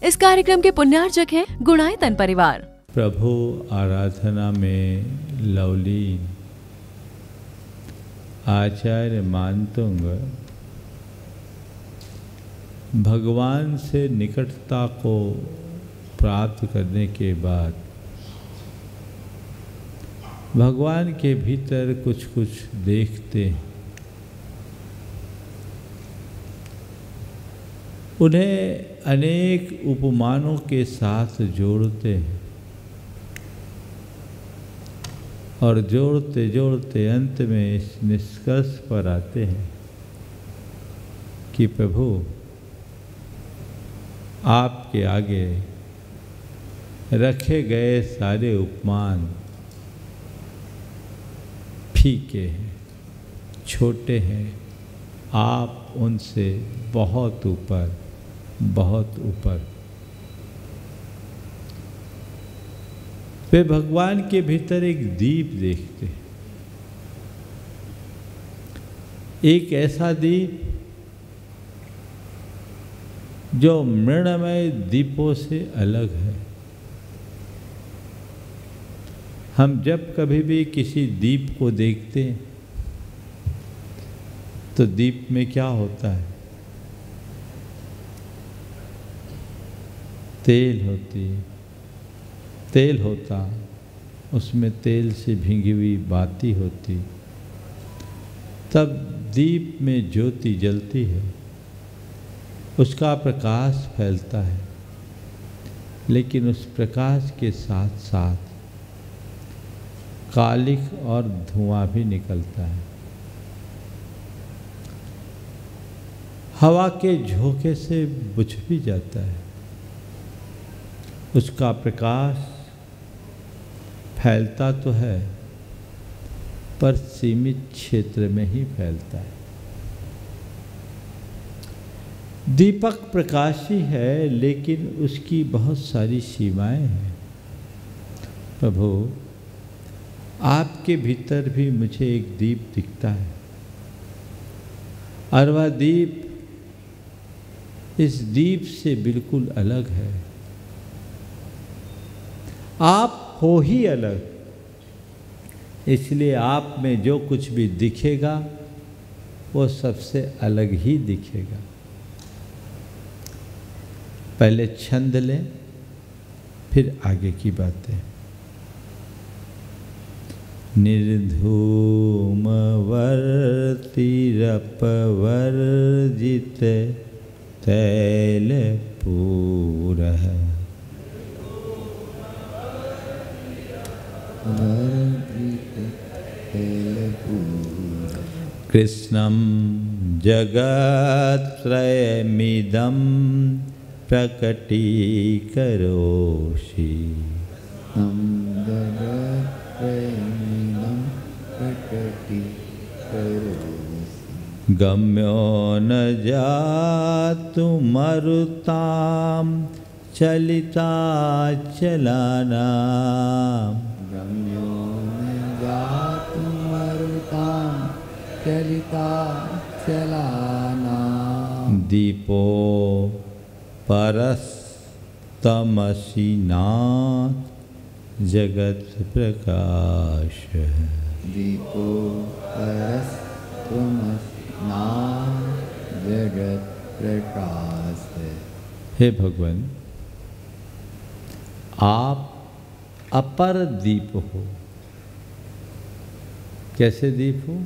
इस कार्यक्रम के पुण्यार्चक हैं गुणायतन परिवार। प्रभु आराधना में लवलीन आचार्य मानतुंग भगवान से निकटता को प्राप्त करने के बाद भगवान के भीतर कुछ कुछ देखते हैं, उन्हें अनेक उपमानों के साथ जोड़ते हैं और जोड़ते जोड़ते अंत में इस निष्कर्ष पर आते हैं कि प्रभु आपके आगे रखे गए सारे उपमान फीके हैं, छोटे हैं, आप उनसे बहुत ऊपर, बहुत ऊपर। वे भगवान के भीतर एक दीप देखते हैं, एक ऐसा दीप जो मृणमय दीपों से अलग है। हम जब कभी भी किसी दीप को देखते हैं तो दीप में क्या होता है? तेल होता, उसमें तेल से भीगी हुई बाती होती, तब दीप में ज्योति जलती है, उसका प्रकाश फैलता है, लेकिन उस प्रकाश के साथ साथ कालिख और धुआं भी निकलता है। हवा के झोंके से बुझ भी जाता है, उसका प्रकाश फैलता तो है पर सीमित क्षेत्र में ही फैलता है। दीपक प्रकाशी है लेकिन उसकी बहुत सारी सीमाएं हैं। प्रभु आपके भीतर भी मुझे एक दीप दिखता है और वह दीप इस दीप से बिल्कुल अलग है। आप हो ही अलग, इसलिए आप में जो कुछ भी दिखेगा वो सबसे अलग ही दिखेगा। पहले छंद लें, फिर आगे की बातें। निर्धूमवर्तिरपवर्जित तैलपूरः कृष्णं जगत्त्रयमिदं प्रकटीकरोषि गम्यो न जातुमरुतां चलिताचलानां गम्यो न जातुमरुतां चलिताचलानां दीपो परस्तमसि नाथ जगत प्रकाश दीपो परस्तमसि नाथ जगत प्रकाश है। हे भगवान, आप अपर दीप हो। कैसे दीप हो?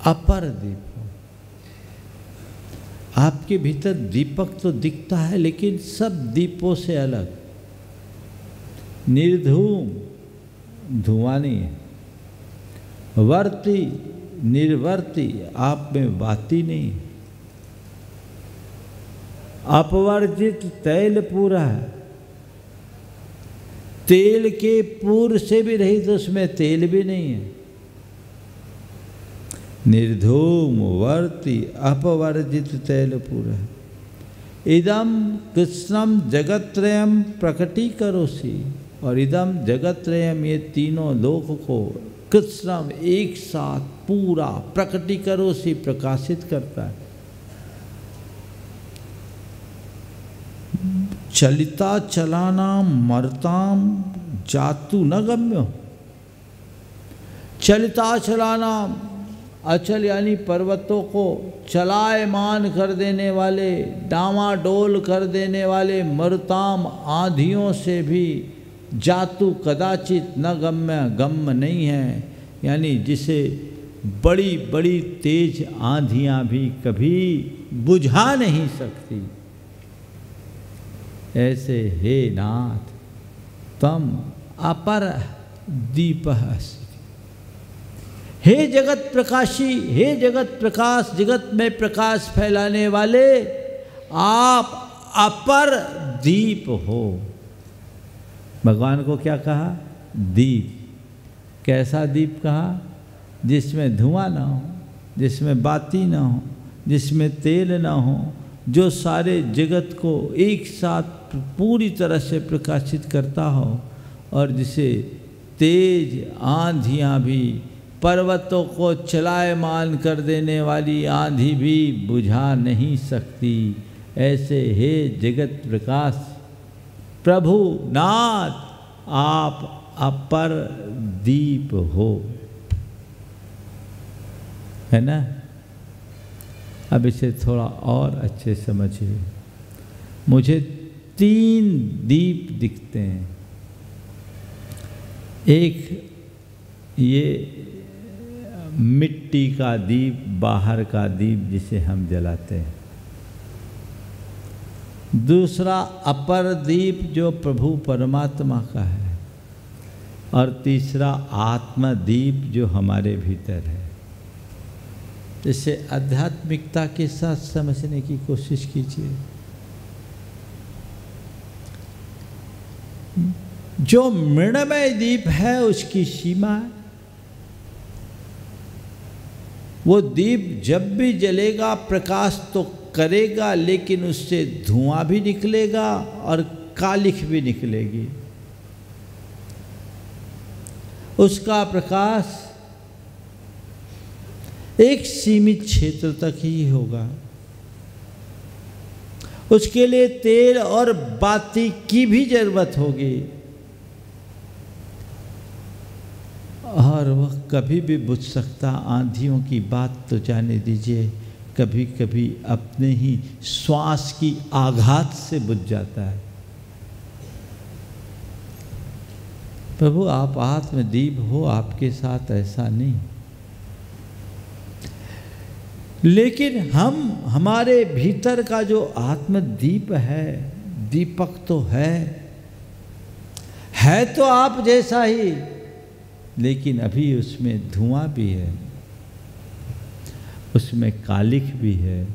अपर दीप हो। आपके भीतर दीपक तो दिखता है लेकिन सब दीपों से अलग। निर्धूम, धुआं नहीं है। वर्ती, निर्वर्ती, आप में वाती नहीं है। अपवर्जित तैल पूरा है, तेल के पूर से भी रही तो उसमें तेल भी नहीं है। निर्धूम वर्ती अपवर्जित तैल पूरा है। इदम कृष्णम जगत्त्रयम प्रकटीकरोषि, और इदम जगत्त्रयम, ये तीनों लोक को कृष्णम एक साथ पूरा प्रकटीकरोषि, प्रकाशित करता है। चलिता चलाना मरताम जातु न गम्यो। चलिता चलाना, अचल यानी पर्वतों को चलायमान कर देने वाले, डामाडोल कर देने वाले, मरुताम आंधियों से भी, जातु कदाचित न गम्य, गम्य नहीं है, यानी जिसे बड़ी बड़ी तेज आंधियां भी कभी बुझा नहीं सकती, ऐसे हे नाथ तम अपर दीपः अस्ति। हे जगत प्रकाशी, हे जगत प्रकाश, जगत में प्रकाश फैलाने वाले, आप अपर दीप हो। भगवान को क्या कहा? दीप। कैसा दीप कहा? जिसमें धुआं ना हो, जिसमें बाती ना हो, जिसमें तेल ना हो, जो सारे जगत को एक साथ पूरी तरह से प्रकाशित करता हो, और जिसे तेज आंधियां भी, पर्वतों को चलायमान कर देने वाली आंधी भी बुझा नहीं सकती, ऐसे हे जगत प्रकाश प्रभु नाथ आप अपर दीप हो। है ना? अब इसे थोड़ा और अच्छे समझिए। मुझे 3 दीप दिखते हैं। एक ये मिट्टी का दीप, बाहर का दीप जिसे हम जलाते हैं। दूसरा अपर दीप जो प्रभु परमात्मा का है, और तीसरा आत्मदीप जो हमारे भीतर है। इसे आध्यात्मिकता के साथ समझने की कोशिश कीजिए। जो मृण्मय दीप है उसकी सीमा है। वो दीप जब भी जलेगा प्रकाश तो करेगा, लेकिन उससे धुआं भी निकलेगा और कालिख भी निकलेगी। उसका प्रकाश एक सीमित क्षेत्र तक ही होगा। उसके लिए तेल और बाती की भी जरूरत होगी, और वह कभी भी बुझ सकता। आंधियों की बात तो जाने दीजिए, कभी कभी अपने ही श्वास की आघात से बुझ जाता है। प्रभु आप आत्मदीप हो, आपके साथ ऐसा नहीं। लेकिन हम, हमारे भीतर का जो आत्मदीप है, दीपक तो है तो आप जैसा ही, लेकिन अभी उसमें धुआं भी है, उसमें कालिख भी है।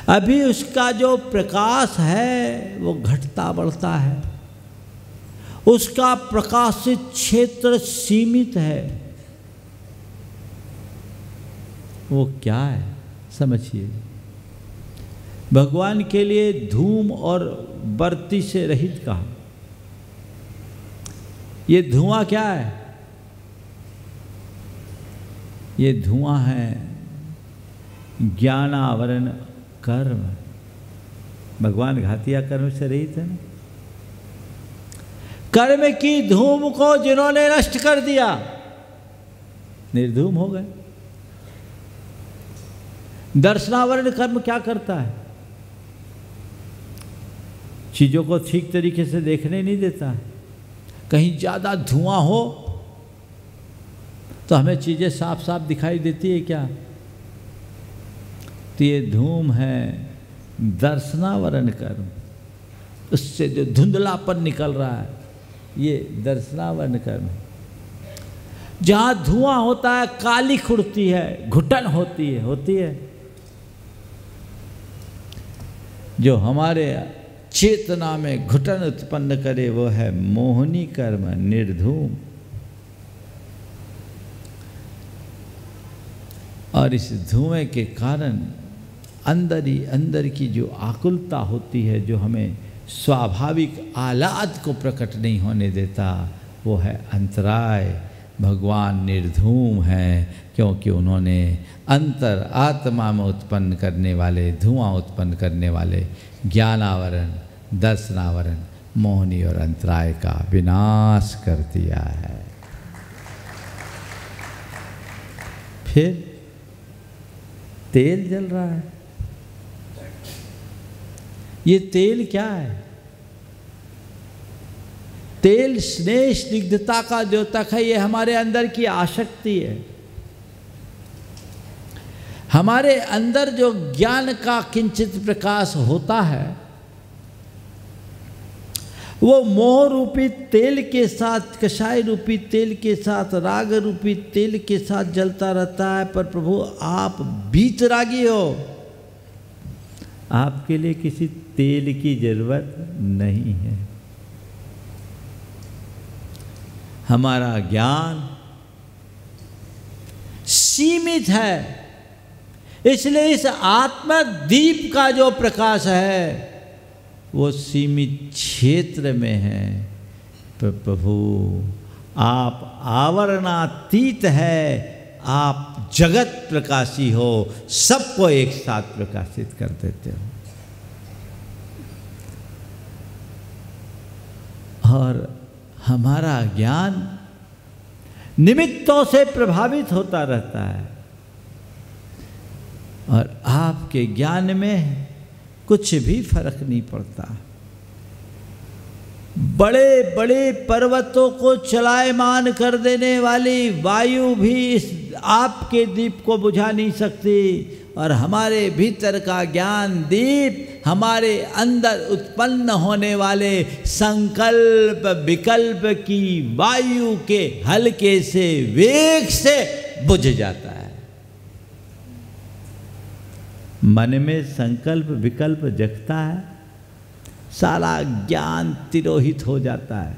अभी उसका जो प्रकाश है वो घटता बढ़ता है, उसका प्रकाशित क्षेत्र सीमित है। वो क्या है समझिए। भगवान के लिए धूम और बत्ती से रहित कहा। ये धुआं क्या है? ये धुआं है ज्ञानावरण कर्म। भगवान घातिया कर्म से रहित है ना। कर्म की धूम को जिन्होंने नष्ट कर दिया, निर्धूम हो गए। दर्शनावरण कर्म क्या करता है? चीजों को ठीक तरीके से देखने नहीं देता है। कहीं ज़्यादा धुआं हो तो हमें चीज़ें साफ साफ दिखाई देती है क्या? तो ये धूम है दर्शनावरण कर्म। उससे जो धुंधलापन निकल रहा है, ये दर्शनावरण कर्म। जहाँ धुआं होता है कालिख उड़ती है, घुटन होती है। जो हमारे चेतना में घुटन उत्पन्न करे वो है मोहनी कर्म, निर्धूम। और इस धुएं के कारण अंदर ही अंदर की जो आकुलता होती है, जो हमें स्वाभाविक आह्लाद को प्रकट नहीं होने देता, वो है अंतराय। भगवान निर्धूम हैं, क्योंकि उन्होंने अंतर आत्मा में उत्पन्न करने वाले, धुआं उत्पन्न करने वाले ज्ञानावरण, दर्शनावरण, मोहनी और अंतराय का विनाश कर दिया है। फिर तेल जल रहा है। ये तेल क्या है? तेल स्नेह स्निग्धता का द्योतक है। ये हमारे अंदर की आसक्ति है। हमारे अंदर जो ज्ञान का किंचित प्रकाश होता है, वो मोह रूपी तेल के साथ, कषाय रूपी तेल के साथ, राग रूपी तेल के साथ जलता रहता है। पर प्रभु आप बीतरागी हो, आपके लिए किसी तेल की जरूरत नहीं है। हमारा ज्ञान सीमित है, इसलिए इस आत्मदीप का जो प्रकाश है वो सीमित क्षेत्र में है। पर प्रभु आप आवरणातीत है, आप जगत प्रकाशी हो, सबको एक साथ प्रकाशित कर देते हो। और हमारा ज्ञान निमित्तों से प्रभावित होता रहता है, और आपके ज्ञान में कुछ भी फर्क नहीं पड़ता। बड़े बड़े पर्वतों को चलायमान कर देने वाली वायु भी इस आपके दीप को बुझा नहीं सकती, और हमारे भीतर का ज्ञान दीप हमारे अंदर उत्पन्न होने वाले संकल्प विकल्प की वायु के हल्के से वेग से बुझ जाता है। मन में संकल्प विकल्प जगता है, सारा ज्ञान तिरोहित हो जाता है।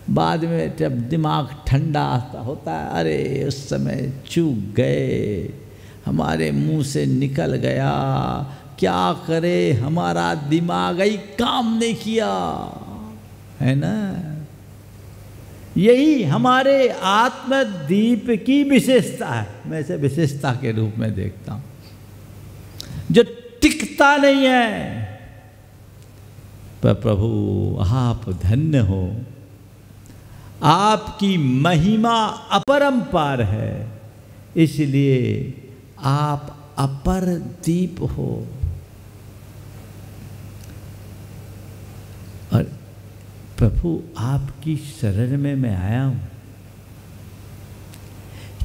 बाद में जब दिमाग ठंडा होता है, अरे उस समय चूक गए, हमारे मुंह से निकल गया, क्या करे, हमारा दिमाग ही काम नहीं किया, है ना। यही हमारे आत्मदीप की विशेषता है। मैं इसे विशेषता के रूप में देखता हूँ, जो टिकता नहीं है। पर प्रभु आप धन्य हो, आपकी महिमा अपरंपार है, इसलिए आप अपर दीप हो। और प्रभु आपकी शरण में मैं आया हूं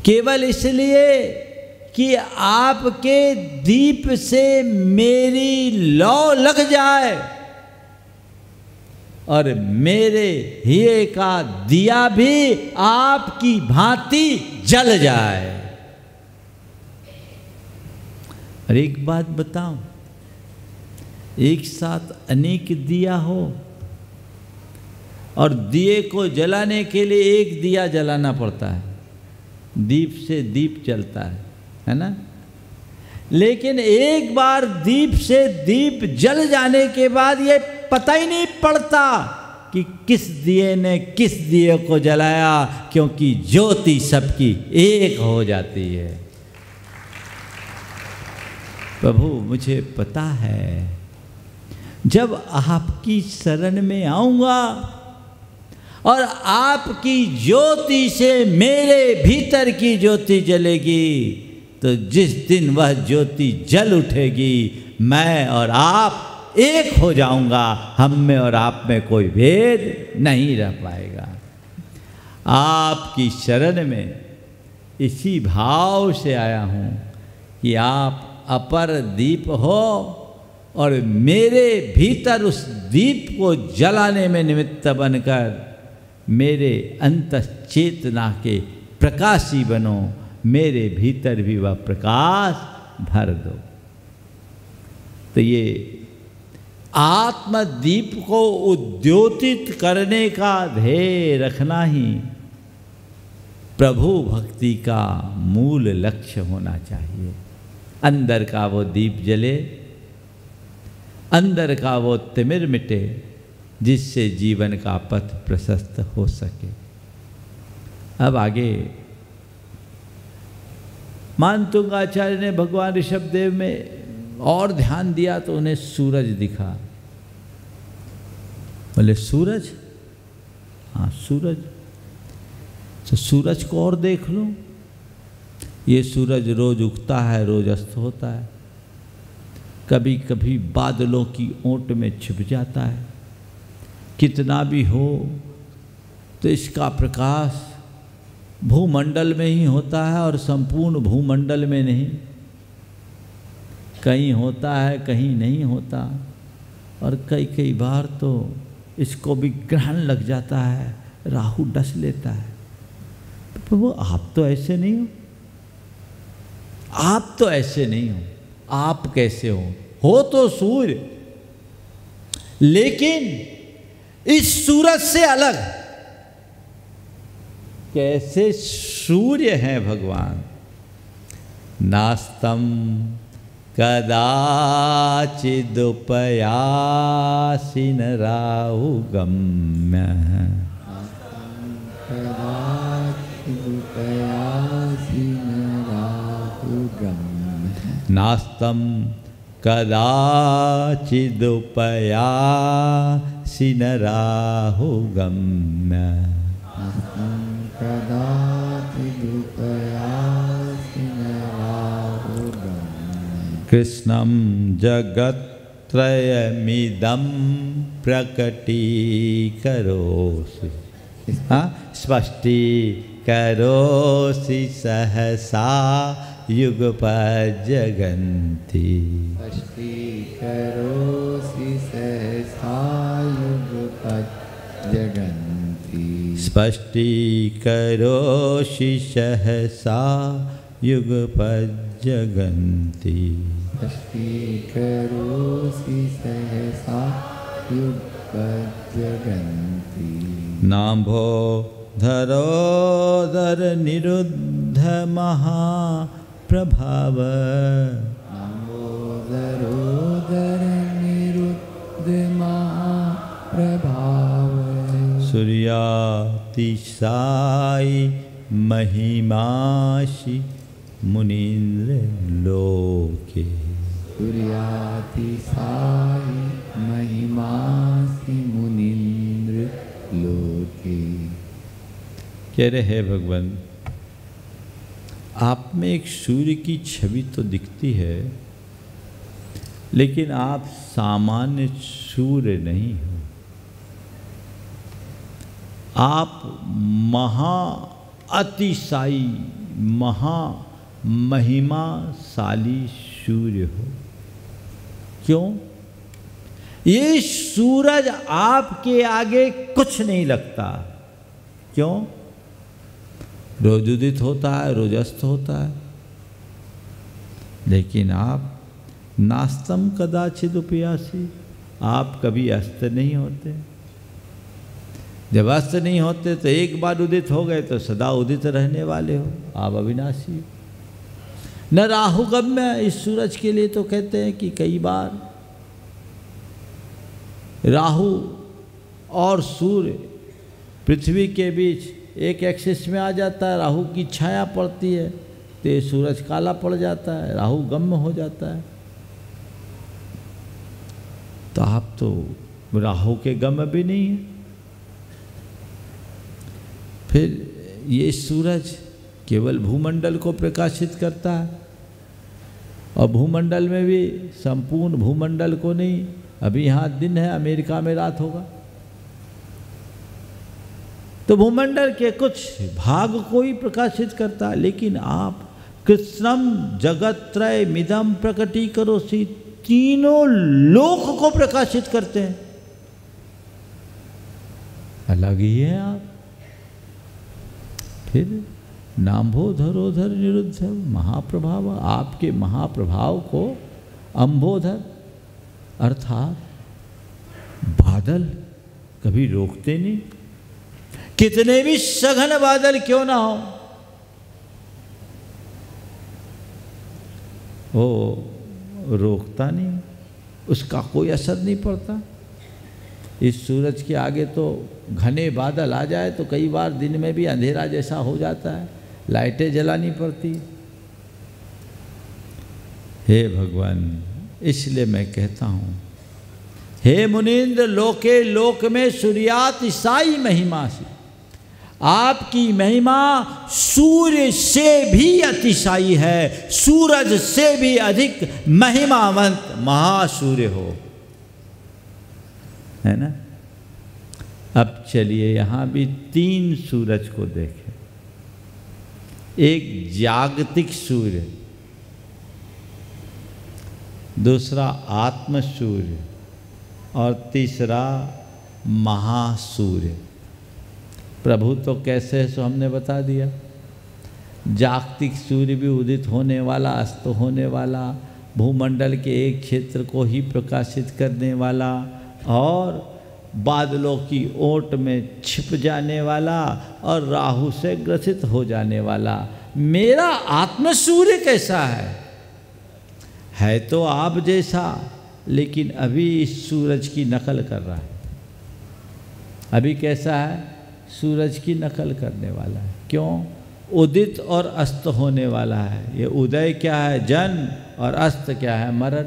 केवल इसलिए कि आपके दीप से मेरी लौ लग जाए और मेरे हिये का दिया भी आपकी भांति जल जाए। और एक बात बताऊं, एक साथ अनेक दिया हो और दिए को जलाने के लिए एक दिया जलाना पड़ता है, दीप से दीप जलता है ना। लेकिन एक बार दीप से दीप जल जाने के बाद ये पता ही नहीं पड़ता कि किस दिए ने किस दिए को जलाया, क्योंकि ज्योति सबकी एक हो जाती है। प्रभु मुझे पता है, जब आपकी शरण में आऊंगा और आपकी ज्योति से मेरे भीतर की ज्योति जलेगी, तो जिस दिन वह ज्योति जल उठेगी, मैं और आप एक हो जाऊंगा। हम में और आप में कोई भेद नहीं रह पाएगा। आपकी शरण में इसी भाव से आया हूँ कि आप अपर दीप हो और मेरे भीतर उस दीप को जलाने में निमित्त बनकर मेरे अंतश्चेतना के प्रकाशी बनो, मेरे भीतर भी वह प्रकाश भर दो। तो ये आत्मदीप को उद्योतित करने का ध्येय रखना ही प्रभु भक्ति का मूल लक्ष्य होना चाहिए। अंदर का वो दीप जले, अंदर का वो तिमिर मिटे, जिससे जीवन का पथ प्रशस्त हो सके। अब आगे मानतुंगाचार्य ने भगवान ऋषभदेव में और ध्यान दिया तो उन्हें सूरज दिखा। बोले सूरज? हाँ सूरज। तो सूरज को और देख लो। ये सूरज रोज उगता है, रोज अस्त होता है, कभी कभी बादलों की ओट में छिप जाता है। कितना भी हो तो इसका प्रकाश भूमंडल में ही होता है और संपूर्ण भूमंडल में नहीं। कहीं होता है, कहीं नहीं होता, और कई कई बार तो इसको भी ग्रहण लग जाता है, राहु डस लेता है। तो वो आप तो ऐसे नहीं हो, आप तो ऐसे नहीं हो। आप कैसे हो तो सूर्य, लेकिन इस सूरज से अलग। कैसे सूर्य हैं भगवान? नास्तम कदाचिदुपयासिन राहु गम्य। नास्तम कदाचिदुपयासिन राहु गम्य। कृष्णं जगत्त्रयमिदं प्रकटीकरोसि। स्पष्टीकरोसि सहसा युगपज्जगन्ति। स्पष्टीकरोसि सहसा युगपज्जगन्ति। स्पष्टीकरोसि सहसा युगपज्जगन्ति। स्पष्टीकरोसि सहसा युगपज्जगन्ति। नाम्भोधरोदर निरुद्ध महाप्रभाव। नाम्भोधरोदर निरुद्ध महाप्रभाव। सूर्यातिशायी महिमासि मुनीन्द्र लोके। सूर्यातिशायी महिमासि मुनीन्द्र लोके। कह रहे हैं भगवान, आप में एक सूर्य की छवि तो दिखती है, लेकिन आप सामान्य सूर्य नहीं हो। आप महा अतिशायी महा महिमाशाली सूर्य हो। क्यों? ये सूरज आपके आगे कुछ नहीं लगता। क्यों? रोज उदित होता है, रोज अस्त होता है, लेकिन आप नास्तम कदाचिद उपयासी, आप कभी अस्त नहीं होते। जब अस्त नहीं होते तो एक बार उदित हो गए तो सदा उदित रहने वाले हो, आप अविनाशी हो। न राहु गम्य, इस सूरज के लिए तो कहते हैं कि कई बार राहु और सूर्य पृथ्वी के बीच एक एक्सिस में आ जाता है, राहु की छाया पड़ती है तो ये सूरज काला पड़ जाता है, राहु गम्य हो जाता है। तो आप तो राहु के गम्य भी नहीं है। फिर ये सूरज केवल भूमंडल को प्रकाशित करता है, और भूमंडल में भी संपूर्ण भूमंडल को नहीं। अभी यहाँ दिन है, अमेरिका में रात होगा, तो भूमंडल के कुछ भाग को ही प्रकाशित करता है। लेकिन आप कृष्णम जगत्त्रय मिदम प्रकटीकरोसि, तीनों लोक को प्रकाशित करते हैं। अलग ही है आप। फिर नाम्भोधरोधर निरुद्ध महाप्रभाव, आपके महाप्रभाव को अंबोधर अर्थात बादल कभी रोकते नहीं। कितने भी सघन बादल क्यों ना हो, वो रोकता नहीं, उसका कोई असर नहीं पड़ता। इस सूरज के आगे तो घने बादल आ जाए तो कई बार दिन में भी अंधेरा जैसा हो जाता है, लाइटें जलानी पड़ती। हे भगवान, इसलिए मैं कहता हूँ, हे मुनीन्द्र, लोके लोक में सूर्यातिशायी महिमा से, आपकी महिमा सूर्य से भी अतिशायी है, सूरज से भी अधिक महिमावंत महासूर्य हो, है ना। अब चलिए यहाँ भी 3 सूरज को देखें। एक जागतिक सूर्य, दूसरा आत्म सूर्य और तीसरा महासूर्य। प्रभु तो कैसे है सो हमने बता दिया। जागतिक सूर्य भी उदित होने वाला, अस्त होने वाला, भूमंडल के एक क्षेत्र को ही प्रकाशित करने वाला और बादलों की ओट में छिप जाने वाला और राहु से ग्रसित हो जाने वाला। मेरा आत्म सूर्य कैसा है तो आप जैसा, लेकिन अभी इस सूरज की नकल कर रहा है। अभी कैसा है? सूरज की नकल करने वाला है। क्यों? उदित और अस्त होने वाला है। ये उदय क्या है? जन्म, और अस्त क्या है? मरण।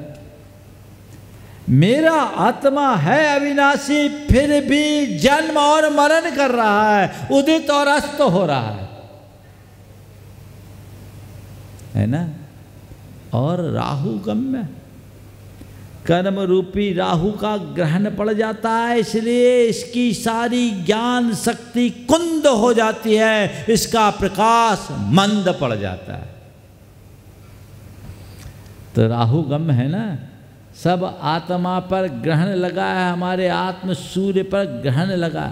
मेरा आत्मा है अविनाशी, फिर भी जन्म और मरण कर रहा है, उदित और अस्त हो रहा है ना। और राहु गम्य, कर्म रूपी राहु का ग्रहण पड़ जाता है, इसलिए इसकी सारी ज्ञान शक्ति कुंद हो जाती है, इसका प्रकाश मंद पड़ जाता है। तो राहु गम्य है ना, सब आत्मा पर ग्रहण लगा है, हमारे आत्म सूर्य पर ग्रहण लगा।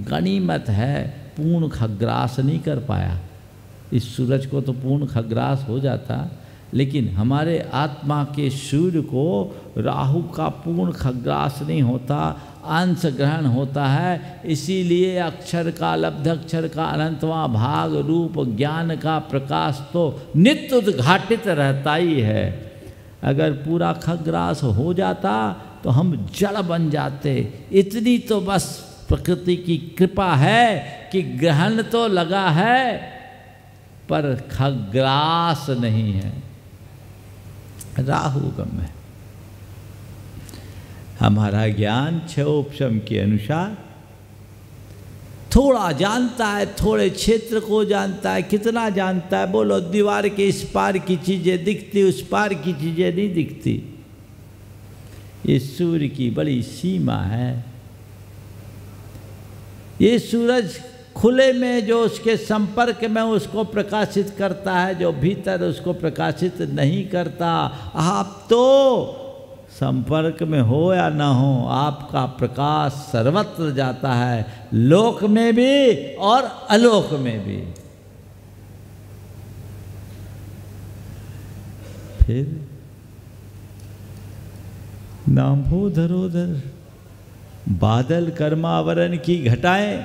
गनीमत है, पूर्ण खग्रास नहीं कर पाया। इस सूरज को तो पूर्ण खग्रास हो जाता, लेकिन हमारे आत्मा के सूर्य को राहु का पूर्ण खग्रास नहीं होता, अंश ग्रहण होता है। इसीलिए अक्षर का, लब्ध अक्षर का अनंतवां भाग रूप ज्ञान का प्रकाश तो नित्य उद्घाटित रहता ही है। अगर पूरा खग्रास हो जाता तो हम जड़ बन जाते। इतनी तो बस प्रकृति की कृपा है कि ग्रहण तो लगा है पर खग्रास नहीं है। राहु गम्य। हमारा ज्ञान 6 उपशम के अनुसार थोड़ा जानता है, थोड़े क्षेत्र को जानता है। कितना जानता है? बोलो, दीवार के इस पार की चीज़ें दिखती, उस पार की चीज़ें नहीं दिखती। ये सूर्य की बड़ी सीमा है। ये सूरज खुले में जो उसके संपर्क में उसको प्रकाशित करता है, जो भीतर उसको प्रकाशित नहीं करता। आप तो संपर्क में हो या ना हो, आपका प्रकाश सर्वत्र जाता है, लोक में भी और अलोक में भी। फिर नाम्भोधरोधर बादल कर्मावरण की घटाएं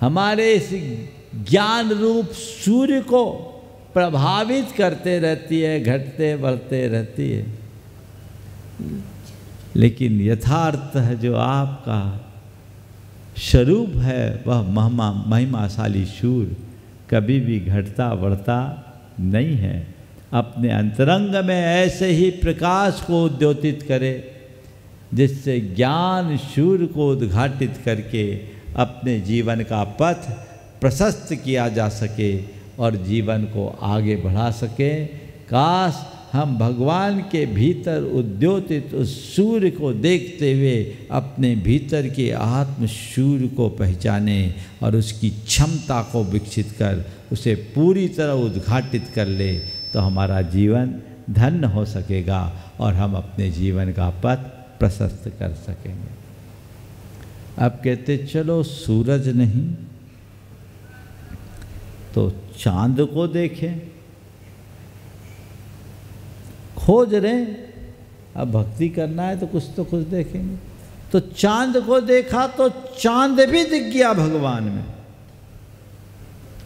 हमारे इस ज्ञान रूप सूर्य को प्रभावित करते रहती है, घटते बढ़ते रहती है। लेकिन यथार्थ है जो आपका स्वरूप है, वह महिमाशाली सूर्य कभी भी घटता बढ़ता नहीं है। अपने अंतरंग में ऐसे ही प्रकाश को उद्योतित करे जिससे ज्ञान सूर्य को उद्घाटित करके अपने जीवन का पथ प्रशस्त किया जा सके और जीवन को आगे बढ़ा सके। काश हम भगवान के भीतर उद्योतित उस सूर्य को देखते हुए अपने भीतर के आत्म सूर्य को पहचाने और उसकी क्षमता को विकसित कर उसे पूरी तरह उद्घाटित कर ले, तो हमारा जीवन धन्य हो सकेगा और हम अपने जीवन का पथ प्रशस्त कर सकेंगे। अब कहते चलो सूरज नहीं तो चांद को देखें। खोज रहे, अब भक्ति करना है तो कुछ देखेंगे। तो चांद को देखा तो चांद भी दिख गया भगवान में।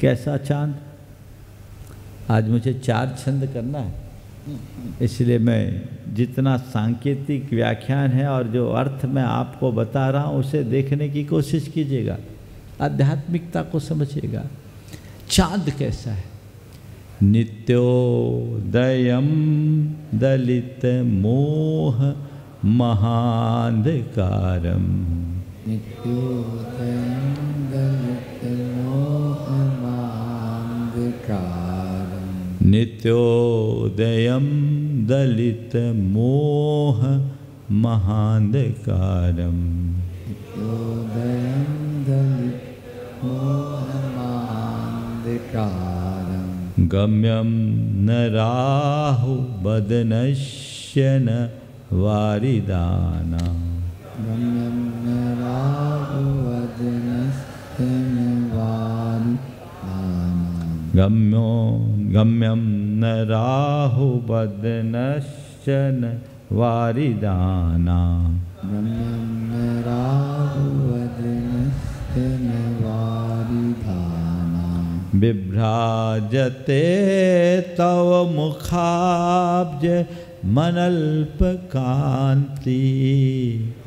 कैसा चांद? आज मुझे 4 छंद करना है। इसलिए मैं जितना सांकेतिक व्याख्यान है और जो अर्थ मैं आपको बता रहा हूँ उसे देखने की कोशिश कीजिएगा, आध्यात्मिकता को समझिएगा। चांद कैसा है? नित्योदयम दलित मोह महांधकारम, नित्योदयं दलितमोहमान्धकारम्, नित्योदयम दलित मोह महांधकारम, नित्योदयं दलितमोहमान्धकारम्, गम्यम न राहु बदनश्य न वारिदाना, गम्यं न राहुवदनस्तनवारिदानाम्, गम्यम न राहु बदनश्य न वारिदाना, गम्यं न राहुवदनस्तनवारिदानाम्, बिभ्राजते तव मुखाब्ज मनल्पकान्ति,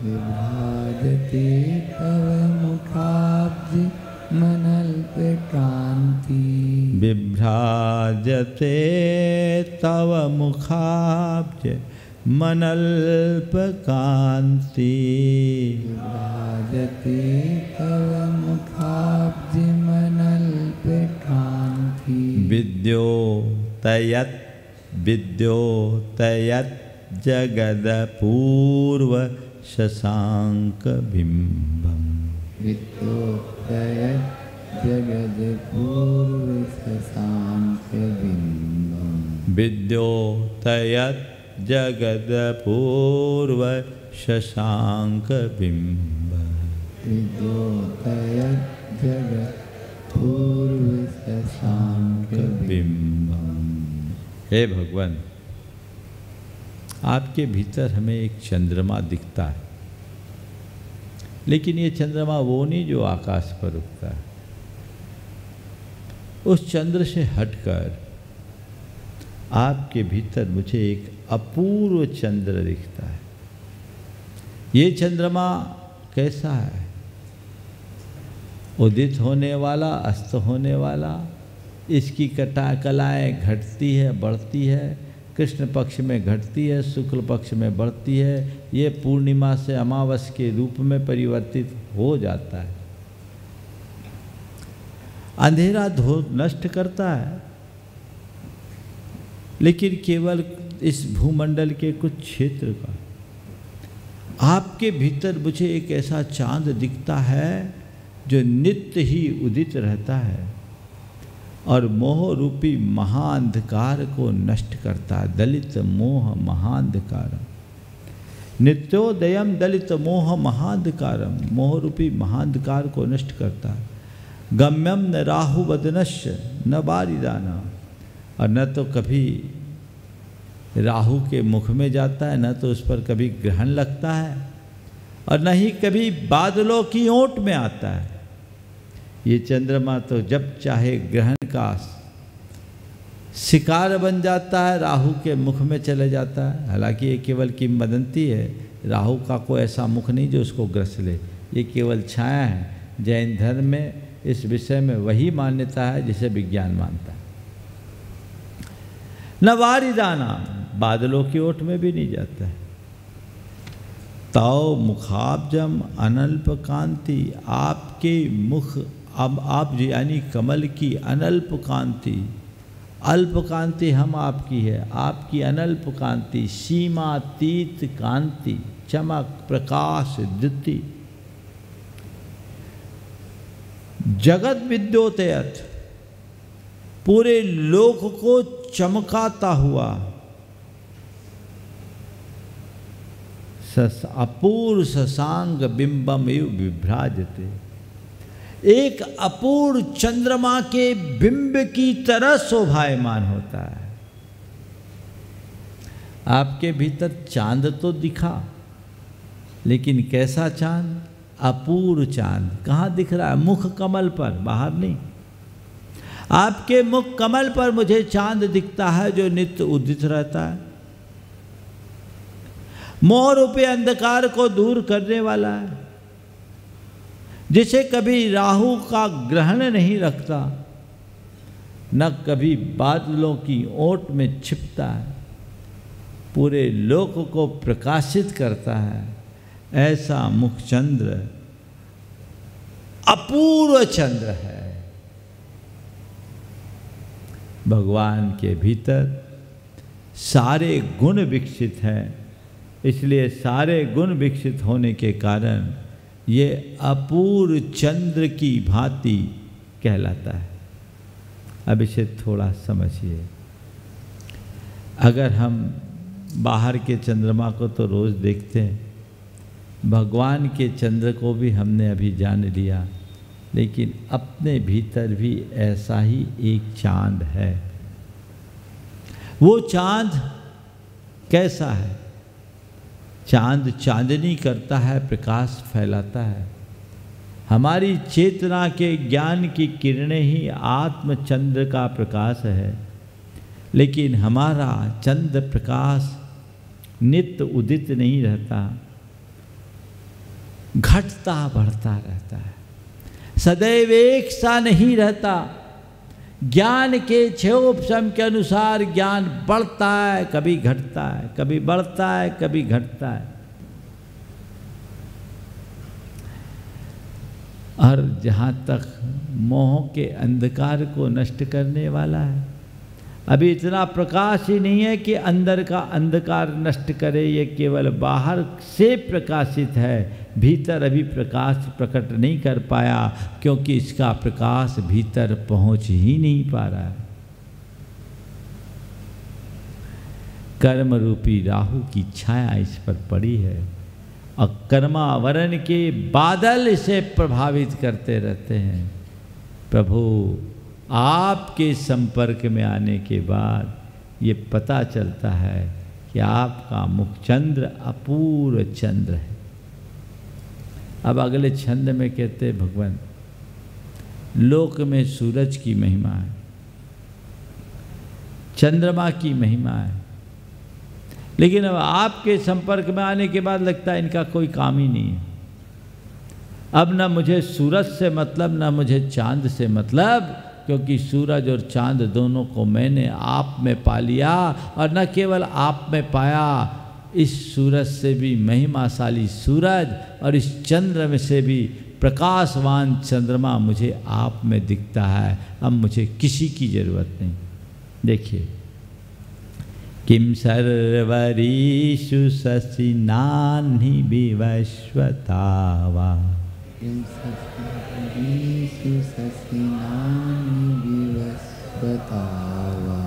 विभ्राजते तव मुखाब्ज मनल्पकान्ति, बिभ्राजते तव मुखाब्ज मनल्पकान्ति, विभ्राजते तव मुखाब्ज मनल्पकान्ति, विद्योतयत् जगदपूर्व शशांक बिंबम, विद्योतयत् जगदपूर्व शशांकबिम्बम्, विद्योतयत् जगदपूर्व शशांक बिंब, विद्योतयत् जगदपूर्व शशांकबिम्बम्। हे भगवान, आपके भीतर हमें एक चंद्रमा दिखता है, लेकिन ये चंद्रमा वो नहीं जो आकाश पर उगता है। उस चंद्र से हटकर आपके भीतर मुझे एक अपूर्व चंद्र दिखता है। ये चंद्रमा कैसा है? उदित होने वाला, अस्त होने वाला। इसकी कलाएँ घटती है, बढ़ती है। कृष्ण पक्ष में घटती है, शुक्ल पक्ष में बढ़ती है। ये पूर्णिमा से अमावस के रूप में परिवर्तित हो जाता है। अंधेरा नष्ट करता है, लेकिन केवल इस भूमंडल के कुछ क्षेत्र का। आपके भीतर मुझे एक ऐसा चांद दिखता है जो नित्य ही उदित रहता है और मोह रूपी महाअंधकार को नष्ट करता है। दलित मोह महाअंधकारम, नित्योदयम दलित मोह महाअंधकारम, मोह रूपी महाअंधकार को नष्ट करता है। गम्यम न राहु वदनश्य न बारिदाना, और न तो कभी राहु के मुख में जाता है, न तो उस पर कभी ग्रहण लगता है, और न ही कभी बादलों की ओट में आता है। ये चंद्रमा तो जब चाहे ग्रहण का शिकार बन जाता है, राहु के मुख में चले जाता है। हालांकि ये केवल किंवदंती है, राहु का कोई ऐसा मुख नहीं जो उसको ग्रस ले, ये केवल छाया है। जैन धर्म में इस विषय में वही मान्यता है जिसे विज्ञान मानता है। न वारिदाना, बादलों की ओट में भी नहीं जाता है। तव मुखाब्जम अनल्प कांति, आपके मुख, अब आप यानी कमल की अनल्प कांति, अल्प कांति हम आपकी है, आपकी अनल्प कांति, सीमातीत कांति, चमक प्रकाश द्युति। जगत विद्योतयत, पूरे लोक को चमकाता हुआ, अपूर्व शशांक बिंबम एव विभ्राजते, एक अपूर्व चंद्रमा के बिंब की तरह शोभायमान होता है। आपके भीतर चांद तो दिखा, लेकिन कैसा चांद? अपूर्व चांद। कहाँ दिख रहा है? मुख कमल पर, बाहर नहीं। आपके मुख कमल पर मुझे चांद दिखता है जो नित्य उदित रहता है, मोह रूपी अंधकार को दूर करने वाला है, जिसे कभी राहु का ग्रहण नहीं रखता, न कभी बादलों की ओट में छिपता है, पूरे लोक को प्रकाशित करता है। ऐसा मुखचंद्र अपूर्व चंद्र है। भगवान के भीतर सारे गुण विकसित हैं, इसलिए सारे गुण विकसित होने के कारण ये अपूर्व चंद्र की भांति कहलाता है। अब इसे थोड़ा समझिए। अगर हम बाहर के चंद्रमा को तो रोज़ देखते हैं, भगवान के चंद्र को भी हमने अभी जान लिया, लेकिन अपने भीतर भी ऐसा ही एक चांद है। वो चांद कैसा है? चांद चांदनी करता है, प्रकाश फैलाता है। हमारी चेतना के ज्ञान की किरणें ही आत्मचंद्र का प्रकाश है, लेकिन हमारा चंद्र प्रकाश नित्य उदित नहीं रहता, घटता बढ़ता रहता है, सदैव एक सा नहीं रहता। ज्ञान के क्षयोपशम के अनुसार ज्ञान बढ़ता है, कभी घटता है, कभी बढ़ता है, कभी घटता है। और जहाँ तक मोह के अंधकार को नष्ट करने वाला है, अभी इतना प्रकाश ही नहीं है कि अंदर का अंधकार नष्ट करे, ये केवल बाहर से प्रकाशित है, भीतर अभी प्रकाश प्रकट नहीं कर पाया, क्योंकि इसका प्रकाश भीतर पहुंच ही नहीं पा रहा है। कर्म रूपी राहु की छाया इस पर पड़ी है और कर्मावरण के बादल इसे प्रभावित करते रहते हैं। प्रभु आपके संपर्क में आने के बाद ये पता चलता है कि आपका मुखचंद्र अपूर्व चंद्र है। अब अगले छंद में कहते हैं भगवान, लोक में सूरज की महिमा है, चंद्रमा की महिमा है, लेकिन अब आपके संपर्क में आने के बाद लगता है इनका कोई काम ही नहीं है। अब ना मुझे सूरज से मतलब, ना मुझे चांद से मतलब, क्योंकि सूरज और चांद दोनों को मैंने आप में पा लिया, और न केवल आप में पाया, इस सूरज से भी महिमाशाली सूरज और इस चंद्र में से भी प्रकाशवान चंद्रमा मुझे आप में दिखता है। अब मुझे किसी की जरूरत नहीं। देखिए, किम सर्वरीषु शशिनान्हि विवस्वतावा, किम सर्वरीषु शशिनान्हि विवस्वतावा,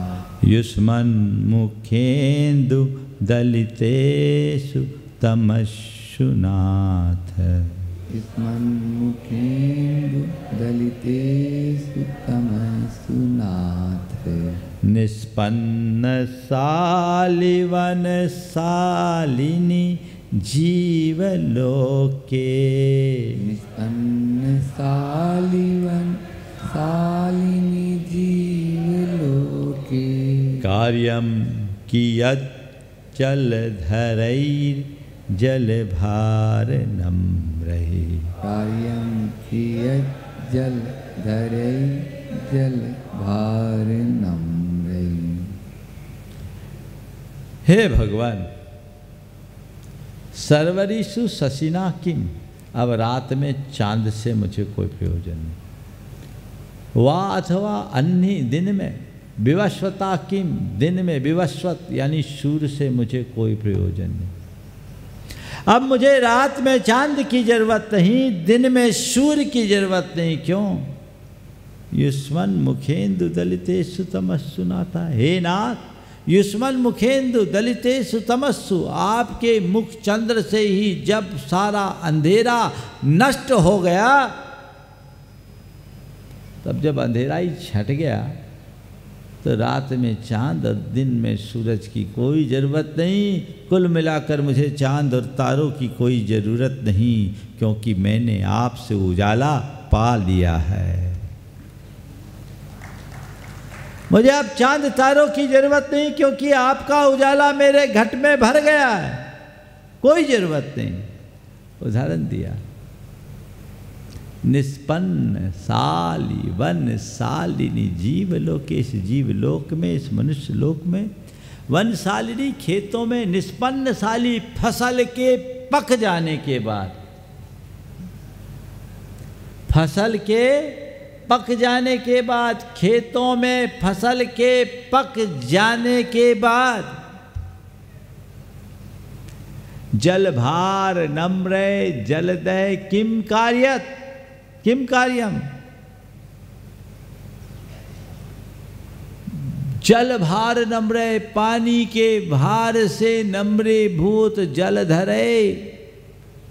युष्मन्मुखेन्दु दलितेषु तमस्सु नाथ, युष्मन्मुखेन्दु दलितेषु तमस्सु नाथ, निष्पन्नशालिवनशालिनी जीवलोके, निष्पन्नशालिवनशालिनी जीवलोके, कार्यं कियत् जलधरैर्जलभारनम्रैः, कार्यं कियत् जलधरैर्जलभारनम्रैः। हे भगवान, सर्वरीषु शशिना किम, अब रात में चांद से मुझे कोई प्रयोजन नहीं, वाह अथवा अन्य दिन में विवस्वता किम, दिन में विवस्वत यानी सूर्य से मुझे कोई प्रयोजन नहीं। अब मुझे रात में चांद की जरूरत नहीं, दिन में सूर्य की जरूरत नहीं। क्यों? युष्मन मुखेन्दु दलितेषु तमस्सु नाथ, हे नाथ, युष्मन मुखेन्दु दलितेषु तमस्सु, आपके मुख चंद्र से ही जब सारा अंधेरा नष्ट हो गया, तब जब अंधेरा ही छट गया, तो रात में चांद और दिन में सूरज की कोई ज़रूरत नहीं। कुल मिलाकर मुझे चांद और तारों की कोई ज़रूरत नहीं, क्योंकि मैंने आपसे उजाला पा लिया है। मुझे अब चांद तारों की जरूरत नहीं, क्योंकि आपका उजाला मेरे घट में भर गया है, कोई जरूरत नहीं। उदाहरण दिया, निष्पन्न साली वन सालिनी जीवलोक, इस जीवलोक में, इस मनुष्य लोक में वन सालिनी खेतों में, निष्पन्न साली फसल के पक जाने के बाद, फसल के पक जाने के बाद, खेतों में फसल के पक जाने के बाद, जलभार नम्रे जलदय किम कार्यत, किम कार्यम, जल भार नम्रे, पानी के भार से नम्रे भूत जल धरे,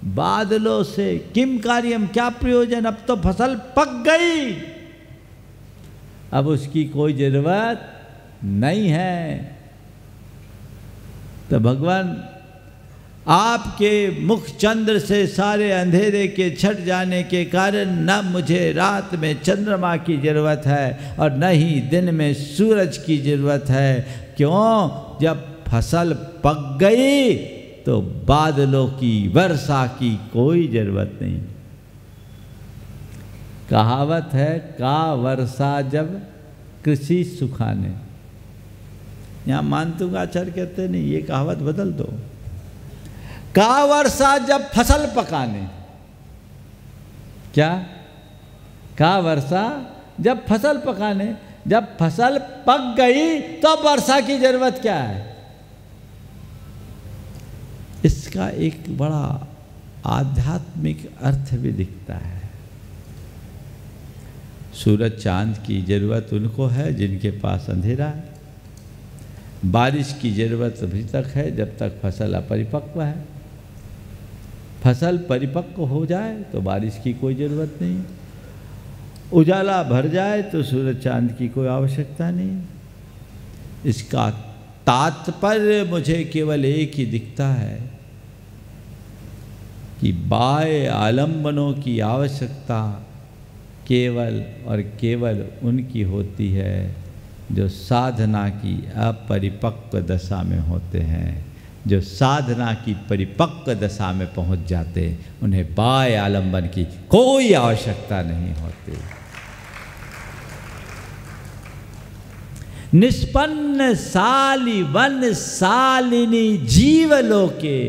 बादलों से किम कार्यम, क्या प्रयोजन, अब तो फसल पक गई, अब उसकी कोई जरूरत नहीं है। तो भगवान आपके मुख चंद्र से सारे अंधेरे के छट जाने के कारण न मुझे रात में चंद्रमा की जरूरत है और न ही दिन में सूरज की जरूरत है। क्यों? जब फसल पक गई तो बादलों की वर्षा की कोई जरूरत नहीं। कहावत है, का वर्षा जब कृषि सुखाने, यहाँ मानतुंगाचार्य कहते नहीं, ये कहावत बदल दो, का वर्षा जब फसल पकाने। क्या? का वर्षा जब फसल पकाने, जब फसल पक गई तो वर्षा की जरूरत क्या है? इसका एक बड़ा आध्यात्मिक अर्थ भी दिखता है। सूरज चांद की जरूरत उनको है जिनके पास अंधेरा है। बारिश की जरूरत अभी तक है जब तक फसल अपरिपक्व है। फसल परिपक्व हो जाए तो बारिश की कोई ज़रूरत नहीं, उजाला भर जाए तो सूरज चांद की कोई आवश्यकता नहीं। इसका तात्पर्य मुझे केवल एक ही दिखता है कि बाह्य आलंबनों की आवश्यकता केवल और केवल उनकी होती है जो साधना की अपरिपक्व दशा में होते हैं। जो साधना की परिपक्व दशा में पहुंच जाते, उन्हें बाह्य आलंबन की कोई आवश्यकता नहीं होती। निष्पन्न साली वन सालिनी जीवलोके,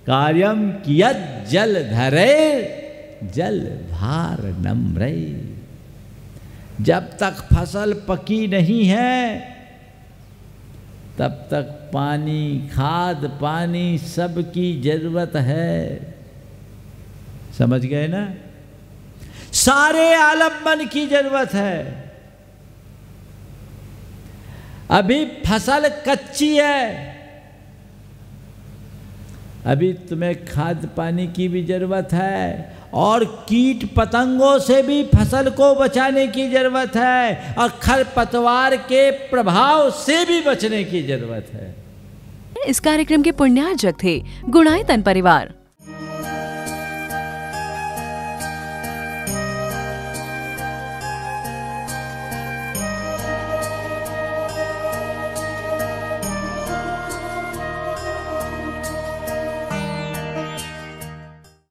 कार्यम कियत जल धरे जल भार नम्रे। जब तक फसल पकी नहीं है तब तक पानी, खाद पानी सबकी जरूरत है। समझ गए ना? सारे आलंबन की जरूरत है। अभी फसल कच्ची है, अभी तुम्हें खाद पानी की भी जरूरत है और कीट पतंगों से भी फसल को बचाने की जरूरत है और खरपतवार के प्रभाव से भी बचने की जरूरत है। इस कार्यक्रम के पुण्यार्जक थे गुणायतन परिवार।